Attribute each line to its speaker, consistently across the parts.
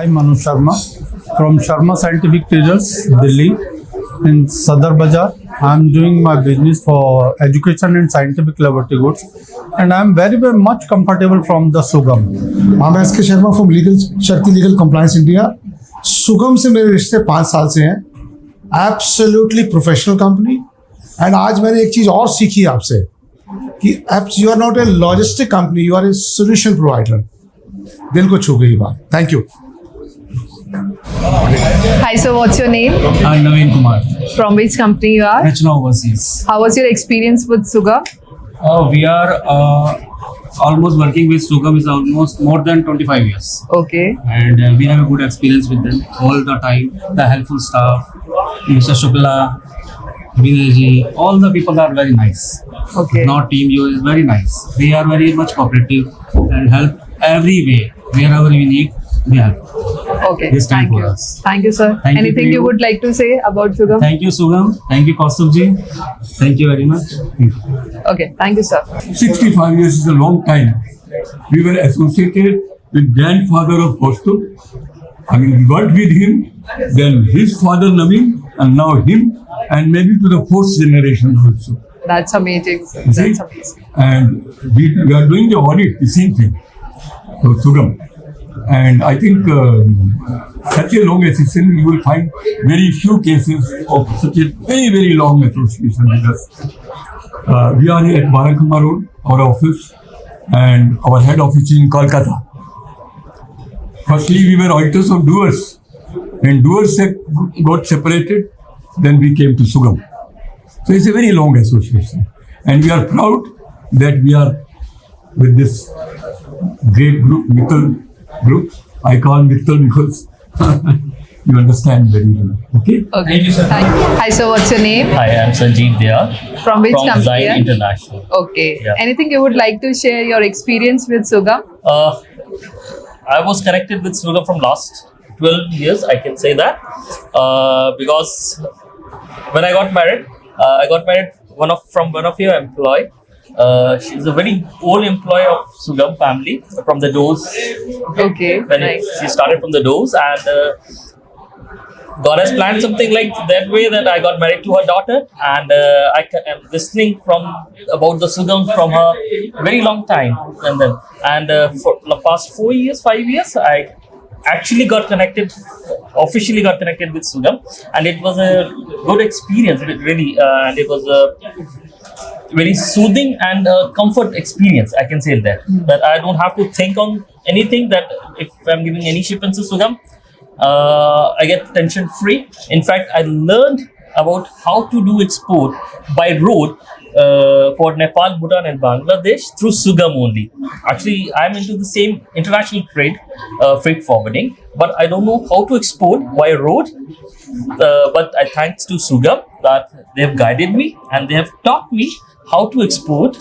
Speaker 1: I, Manu Sharma, from Sharma Scientific Traders, Delhi, in Sadar Bazaar. I am doing my business for education and scientific laboratory goods, and I am very much comfortable from the Sugam.
Speaker 2: I'm S.K. Sharma from Shakti Legal Compliance India. सुगम से मेरे रिश्ते 5 साल से हैं. Absolutely professional company. And आज मैंने एक चीज़ और सीखी आपसे कि you are not a logistic company, you are a solution provider. दिल को छू गई बात. Thank you.
Speaker 3: Hi, so what's your name?
Speaker 4: I'm Naveen Kumar.
Speaker 3: From which company you are?
Speaker 4: Rachna Overseas.
Speaker 3: How was your experience with Sugam?
Speaker 4: We are almost working with Sugam is almost more than 25 years.
Speaker 3: Okay.
Speaker 4: And we have a good experience with them all the time. The helpful staff, Mr. Shukla, Vinayji, all the people are very nice.
Speaker 3: Okay.
Speaker 4: Not team you is very nice. They are very much cooperative and help every way. Wherever we need, they help.
Speaker 3: Okay.
Speaker 4: This time
Speaker 3: Thank
Speaker 4: for
Speaker 3: you.
Speaker 4: us.
Speaker 3: Thank you, sir.
Speaker 4: Thank you
Speaker 3: Anything
Speaker 4: to
Speaker 3: you
Speaker 4: you.
Speaker 3: would like to say about Sugam?
Speaker 4: Thank you, Sugam. Thank you, Kaustubh ji. Thank you very much. Thank you.
Speaker 3: Okay. Thank you, sir.
Speaker 5: 65 years is a long time. We were associated with grandfather of Kaustubh. I mean, we worked with him, then his father Naveen, and now him, and maybe to the 4th generation also.
Speaker 3: That's amazing, sir.
Speaker 5: You see?
Speaker 3: That's amazing.
Speaker 5: And we are doing the audit, the same thing. So, Sugam. And I think such a long association, you will find very few cases of such a very long association with us. We are at Barankama Road, our office, and our head office is in Kolkata. Firstly, we were auditors of Doers. When Doers got separated, then we came to Sugam. So it's a very long association. And we are proud that we are with this great group, Mittal group. I call Mittal because you understand very well. Okay?
Speaker 3: Okay.
Speaker 4: Thank you, sir.
Speaker 3: Hi, sir. What's your name?
Speaker 6: Hi, I'm Sanjeev Dayal
Speaker 3: From which
Speaker 6: from
Speaker 3: company?
Speaker 6: Design International.
Speaker 3: Okay.
Speaker 6: Yeah.
Speaker 3: Anything you would like to share your experience with Sugam?
Speaker 6: I was connected with Sugam from last 12 years, I can say that, because when I got married from one of your employee. She's a very old employee of Sugam family from the Doors.
Speaker 3: Okay.
Speaker 6: When
Speaker 3: Nice.
Speaker 6: she started from the Doors, and God has planned something like that way that I got married to her daughter, and I am listening about the Sugam from her very long time, and for the past 5 years, I actually officially got connected with Sugam, and it was a good experience. And it was a very soothing and comfort experience. I can say that I don't have to think on anything. That if I'm giving any shipments to Sugam, I get tension free. In fact, I learned about how to do export by road for Nepal, Bhutan and Bangladesh through Sugam only. Actually, I'm into the same international trade, freight forwarding, but I don't know how to export by road. But I thanks to Sugam that they have guided me and they have taught me how to export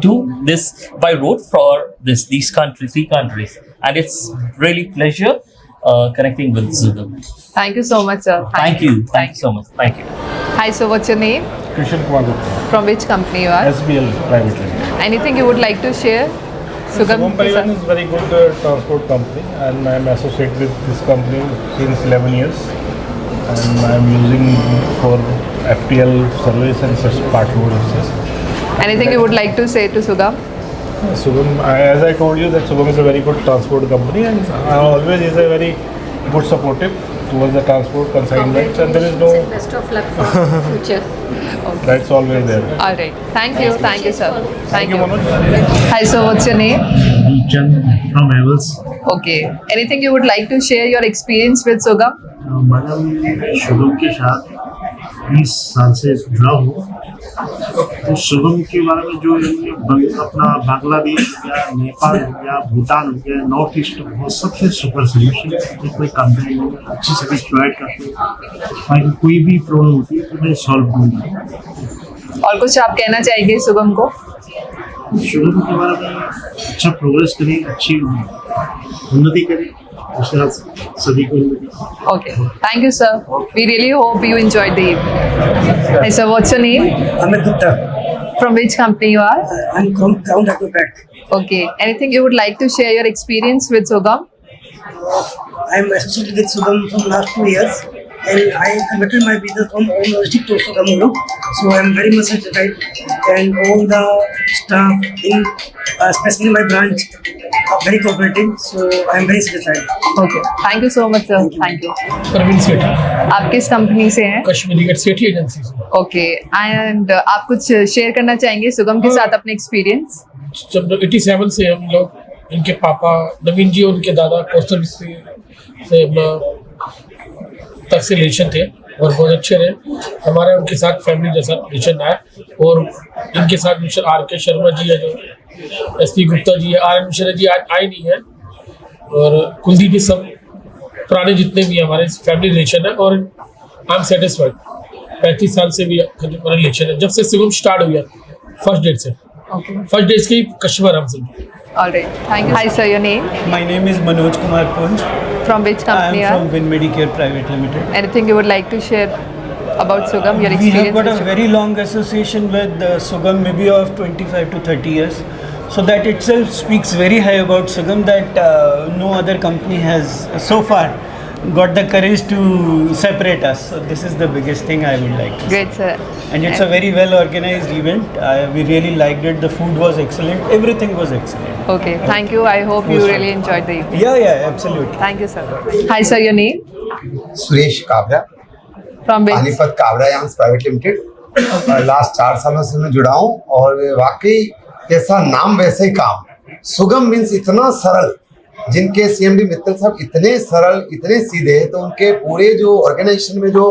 Speaker 6: to this by road for three countries, and it's really pleasure connecting with Sugam.
Speaker 3: Thank you so much, sir.
Speaker 6: Thank you so much. Thank you.
Speaker 3: Hi, so what's your name?
Speaker 7: Krishan Kumar Gupta,
Speaker 3: From which company you are?
Speaker 7: SBL Private Limited.
Speaker 3: Anything you would like to share?
Speaker 7: Sugam Parivan is very good transport company, and I am associated with this company since 11 years, and I am using for FTL service and such part services.
Speaker 3: Anything you would like to say to Sugam?
Speaker 7: Sugam, as I told you, that Sugam is a very good transport company, and always is a very good supportive towards the transport consignments, and there is no.
Speaker 8: Best of luck for future.
Speaker 7: That's always there.
Speaker 3: All right. Thank you, sir. Thank you.
Speaker 7: Manoj.
Speaker 3: Hi, so what's your name?
Speaker 9: Chan from Havels.
Speaker 3: Okay. Anything you would like to share your experience with Sugam?
Speaker 9: Madam मैं शुभम के साथ 20 साल से जुड़ा हूँ. तो शुभम के बारे में जो अपना बांग्लादेश या नेपाल या भूटान या नॉर्थ ईस्ट वो सबसे सुपर सोल्यूशन है. कोई कंपनी में अच्छी सर्विस प्रोवाइड करते हैं, ताकि कोई भी प्रॉब्लम होती है तो मैं सॉल्व करूँगा.
Speaker 3: और कुछ आप कहना चाहेंगे सुगम को?
Speaker 9: शुभम के बारे में अच्छा प्रोग्रेस करें, अच्छी उन्नति करें, उसके साथ सभी को उन्नति.
Speaker 3: Okay. Thank you, sir. We really hope you enjoyed the evening. Hi, sir. What's your name?
Speaker 10: Amit Gupta.
Speaker 3: From which company you are?
Speaker 10: I'm from Crown.
Speaker 3: Okay. Anything you would like to share your experience with Sugam?
Speaker 10: I'm associated with Sugam from last 2 years, and I converted my business from own logistic to Sugam Group. So I'm very much satisfied, and all the staff in, especially my branch, are very cooperative. So I'm very satisfied.
Speaker 3: Okay, thank you so much sir, thank you.
Speaker 11: Praveen Sethi,
Speaker 3: आप किस company से हैं?
Speaker 11: Kashmiri Gate Sethi agency से।
Speaker 3: Okay, and आप कुछ share करना चाहेंगे सुगम के साथ अपने एक्सपीरियंस?
Speaker 11: जब 87 से हम लोग, इनके पापा नवीन जी और उनके दादा कौशल से हम लोग तक से रिलेशन थे और बहुत अच्छे रहे। हमारे उनके साथ फैमिली जैसा रिलेशन है, और इनके साथ मिस्टर आर के शर्मा जी है, जो एस पी गुप्ता जी है, आर एन मिश्रा जी आज आए नहीं है, और कुलदीप, ये सब पुराने जितने भी हमारे फैमिली रिलेशन है, और आई एम सेटिस्फाइड। 35 साल से भी हमारा रिलेशन है, जब से सुगम स्टार्ट हुआ फर्स्ट डेट से, फर्स्ट डेट के कस्टमर हम सब।
Speaker 3: Alright, thank you. Hi sir, your name?
Speaker 12: My name is Manoj Kumar Punj.
Speaker 3: From which company?
Speaker 12: I am from Win Medicare Private Limited.
Speaker 3: Anything you would like to share about Sugam, your
Speaker 12: We
Speaker 3: experience?
Speaker 12: have got a
Speaker 3: with
Speaker 12: very long association with Sugam, maybe of 25 to 30 years. So that itself speaks very high about Sugam, that no other company has so far got the courage to separate us. So this is the biggest thing I would like to say.
Speaker 3: Great sir.
Speaker 12: And it's a very well organized event. We really liked it. The food was excellent. Everything was excellent.
Speaker 3: Okay, thank you. I hope you really enjoyed the evening.
Speaker 12: Yeah, absolutely.
Speaker 3: Thank you sir. Hi sir, your name?
Speaker 13: Suresh Kabra,
Speaker 3: From which?
Speaker 13: Panipat Kabra yarns private limited. Last 4 सालों से मैं जुड़ा हूँ, और वाकई जैसा नाम वैसे ही काम। सुगम मीन्स इतना सरल, जिनके सीएमडी मित्तल साहब इतने सरल, इतने सीधे, तो उनके पूरे जो ऑर्गेनाइजेशन में जो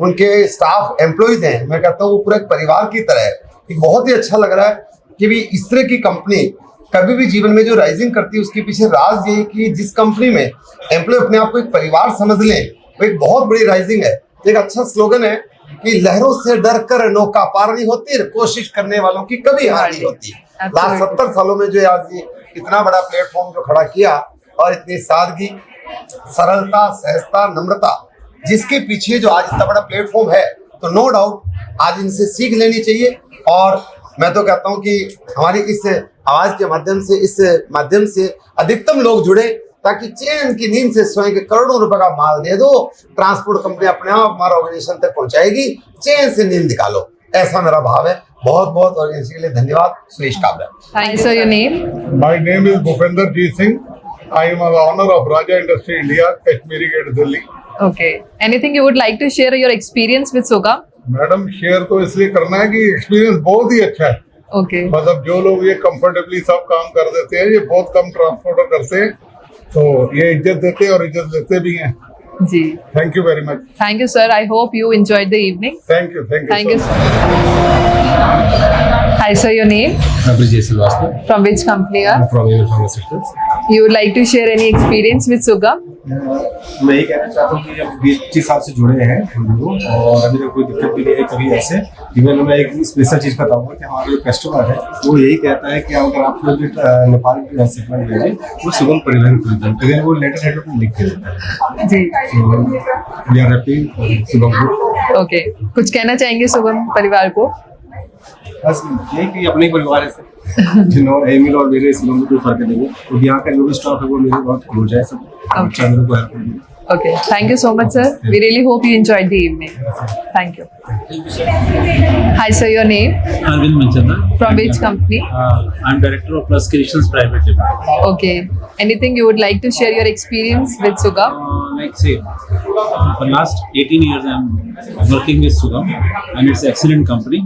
Speaker 13: उनके स्टाफ एम्प्लॉयज हैं, मैं कहता हूँ वो पूरा एक परिवार की तरह है। ये बहुत ही अच्छा लग रहा है कि भी इस तरह की कंपनी कभी भी जीवन में जो राइजिंग करती है, उसके पीछे राज ये है कि जिस कंपनी में एम्प्लॉय अपने आप को एक परिवार समझ लें, वो एक बहुत बड़ी राइजिंग है। एक अच्छा स्लोगन है कि लहरों से डर कर नौका पार नहीं होती, कोशिश करने वालों की कभी हार नहीं होती। लास्ट 70 सालों में जो आज ये इतना बड़ा प्लेटफॉर्म जो खड़ा किया, और इतनी सादगी, सरलता, सहजता, नम्रता, जिसके पीछे जो आज इतना बड़ा प्लेटफॉर्म है, तो नो डाउट आज इनसे सीख लेनी चाहिए। और मैं तो कहता हूं कि हमारी इस आवाज के माध्यम से, इस माध्यम से अधिकतम लोग जुड़े, ताकि चैन की नींद से सोए के करोड़ों रुपए का माल दे दो, ट्रांसपोर्ट कंपनी अपने आप हमारा ऑर्गेनाइजेशन तक पहुंचाएगी, चैन से नींद निकालो, ऐसा मेरा भाव है। बहुत बहुत ऑर्गेनाइजेशन के लिए धन्यवाद। Suresh Kabra.
Speaker 3: Thank you sir, your name?
Speaker 14: My name is Bhupender G Singh. I am the owner of Raja Industry India, Kashmiri Gate, Delhi.
Speaker 3: Okay. Anything you would like to share your experience with Sugam?
Speaker 14: Madam, share तो इसलिए करना है कि experience बहुत ही अच्छा है।
Speaker 3: Okay.
Speaker 14: मतलब जो लोग ये कंफर्टेबली सब काम कर देते हैं, ये बहुत कम ट्रांसपोर्टर करते हैं, तो ये इज्जत देते हैं और इज्जत लेते भी हैं।
Speaker 3: जी।
Speaker 14: Thank you very much.
Speaker 3: Thank you sir. I hope you enjoyed the evening.
Speaker 14: Thank you.
Speaker 3: Thank you sir. Hi sir, your name?
Speaker 15: Vijay Srivastava.
Speaker 3: From which company are?
Speaker 15: From Avel Pharmaceuticals.
Speaker 3: You would like to share any experience with Sugam?
Speaker 15: मैं ये कहना चाहता हूँ कि अब 20-25 साल से जुड़े हैं हम लोग, और अभी तक कोई दिक्कत भी नहीं है कभी ऐसे। इवन मैं एक स्पेशल चीज़ बताऊँगा कि हमारा जो कस्टमर है वो यही कहता है कि अगर आप लोग नेपाल की शिपमेंट भेजें वो सुगम परिवहन खुलता है, इवन वो लेटर हेड में लिख के देता है।
Speaker 3: जी।
Speaker 15: वी आर हैप्पी सुगम ग्रुप।
Speaker 3: ओके, कुछ कहना चाहेंगे सुगम परिवार को?
Speaker 15: बस यही कि अपने ही परिवार है, जिन्होंने एमिल और मेरे सुगम को फर्क नहीं है, तो यहाँ का जो भी स्टाफ है वो मेरे बहुत क्लोज है, सब अच्छा मेरे को हेल्प करेंगे।
Speaker 3: Okay, thank you so much sir. We really hope you enjoyed the evening. Thank you. Hi sir, your name?
Speaker 16: Arvind Manchanda.
Speaker 3: From which company?
Speaker 16: I'm director of Plus Creations Private Limited.
Speaker 3: Okay. Anything you would like to share your experience with Sugam?
Speaker 16: Like say, for last 18 years I'm working with Sugam, and it's an excellent company.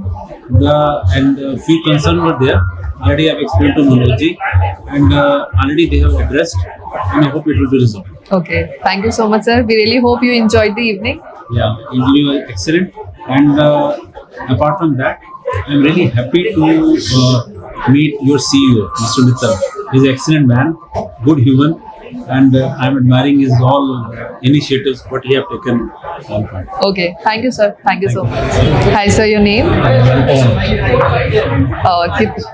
Speaker 16: Few concerns were there. Already I've explained to Manoj ji, and already they have addressed, and I hope it will be resolved.
Speaker 3: Okay, thank you so much sir. We really hope you enjoyed the evening.
Speaker 16: Yeah, interview was excellent, and apart from that, I'm really happy to meet your CEO, Mr. Mittal. He's an excellent man, good human, and I'm admiring his all initiatives what he have taken on part.
Speaker 3: Okay, thank you sir. Thank you so much. Hi sir, your name?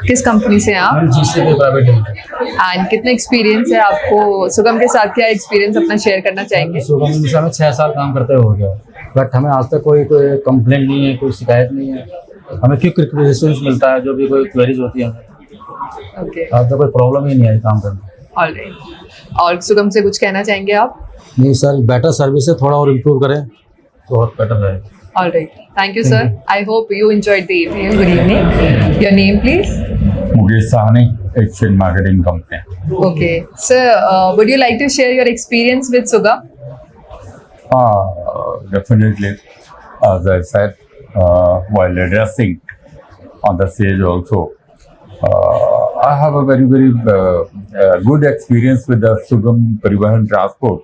Speaker 3: किस company से हैं आप?
Speaker 11: GCP private limited.
Speaker 3: And कितना experience है आपको सुगम के साथ? क्या एक्सपीरियंस अपना शेयर करना चाहेंगे?
Speaker 17: सुगम के साथ 6 साल काम करते हो गया, बट हमें आज तक कोई कंप्लेंट नहीं है, कोई शिकायत नहीं है। हमें क्विक रिस्पॉन्स मिलता है, जो भी कोई क्वेरीज होती है
Speaker 3: ओके,
Speaker 17: आज तक कोई प्रॉब्लम ही नहीं आई काम करने।
Speaker 3: ऑलराइट। और सुगम से कुछ कहना चाहेंगे आप?
Speaker 17: नहीं सर, बेटर सर्विस है, थोड़ा और इम्प्रूव करें तो बहुत बेटर है।
Speaker 3: All right. Thank you, sir. I hope you enjoyed the evening. Good evening. Your name, please?
Speaker 18: Mukesh Sahni, Exchange Marketing Company.
Speaker 3: Okay. Sir, would you like to share your experience with Sugam?
Speaker 18: Definitely. As I said, while addressing on the stage also, I have a very, very good experience with the Sugam Parivahan Transport.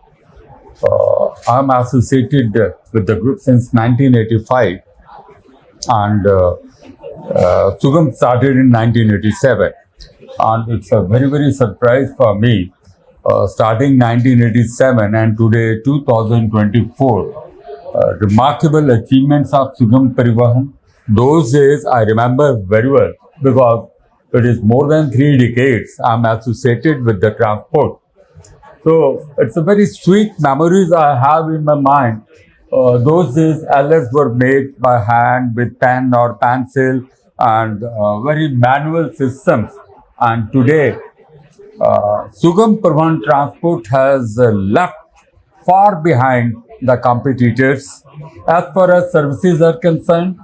Speaker 18: I'm associated with the group since 1985, and Sugam started in 1987, and it's a very, very surprise for me. Starting 1987 and today 2024, remarkable achievements of Sugam Parivahan. Those days I remember very well because it is more than 3 decades I'm associated with the transport. So it's a very sweet memories I have in my mind. Those days alerts were made by hand with pen or pencil and very manual systems. And today, Sugam Parivahan Transport has left far behind the competitors as far as services are concerned,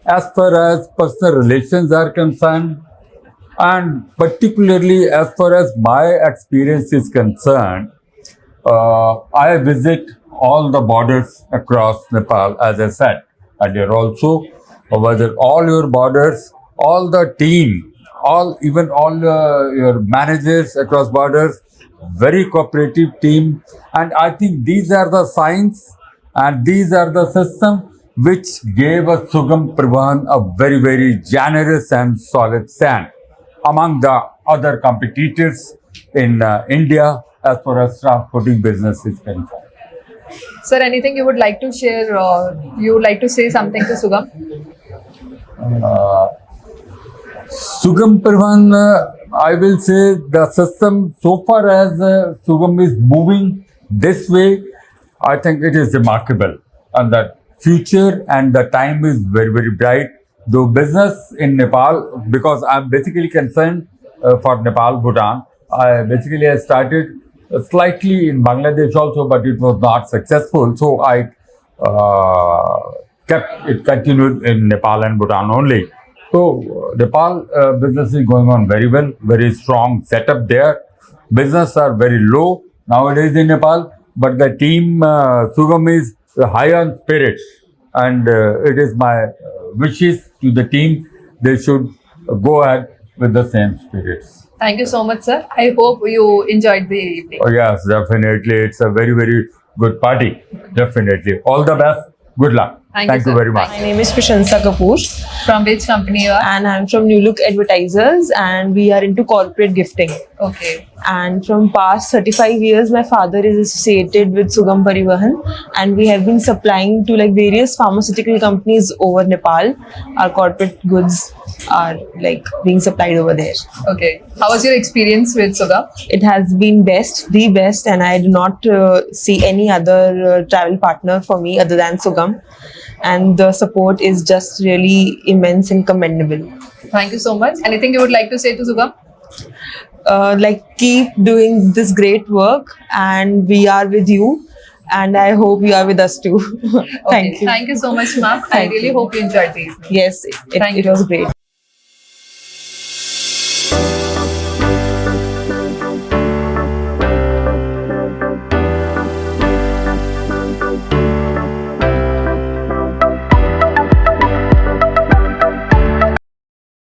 Speaker 18: as far as personal relations are concerned, and particularly as far as my experience is concerned. I visit all the borders across Nepal, as I said, and you're also visit all your borders, all the team, all your managers across borders, very cooperative team, and I think these are the signs and these are the system which gave us Sugam Parivahan a very, very generous and solid stand among the other competitors in India as far as transporting business is concerned.
Speaker 3: Sir, anything you would like to share or you would like to say something to Sugam?
Speaker 18: Sugam Parivahan, I will say the system, so far as Sugam is moving this way, I think it is remarkable, and the future and the time is very, very bright. Though business in Nepal, because I'm basically concerned for Nepal, Bhutan, I started slightly in Bangladesh also, but it was not successful. So I kept it continued in Nepal and Bhutan only. So Nepal business is going on very well, very strong setup there. Business are very low nowadays in Nepal, but the team Sugam is high on spirits, and it is my wishes to the team they should go ahead with the same spirits.
Speaker 3: Thank you so much, sir. I hope you enjoyed the evening.
Speaker 18: Oh yes, definitely. It's a very, very good party. Definitely. All the best. Good luck.
Speaker 3: Thank you,
Speaker 18: you
Speaker 3: sir.
Speaker 18: very much.
Speaker 19: My name is Prashansa Kapoor.
Speaker 3: From which company you are?
Speaker 19: And I'm from New Look Advertisers, and we are into corporate gifting.
Speaker 3: Okay.
Speaker 19: And from past 35 years, my father is associated with Sugam Parivahan, and we have been supplying to like various pharmaceutical companies over Nepal. Our corporate goods are like being supplied over there.
Speaker 3: Okay. How was your experience with Sugam?
Speaker 19: It has been the best, and I do not see any other travel partner for me other than Sugam. And the support is just really immense and commendable.
Speaker 3: Thank you so much. Anything you would like to say to Sugam?
Speaker 19: Like keep doing this great work, and we are with you, and I hope you are with us too. Thank you.
Speaker 3: Thank you so much, ma'am. I really hope you enjoyed the evening.
Speaker 19: Yes, it was great.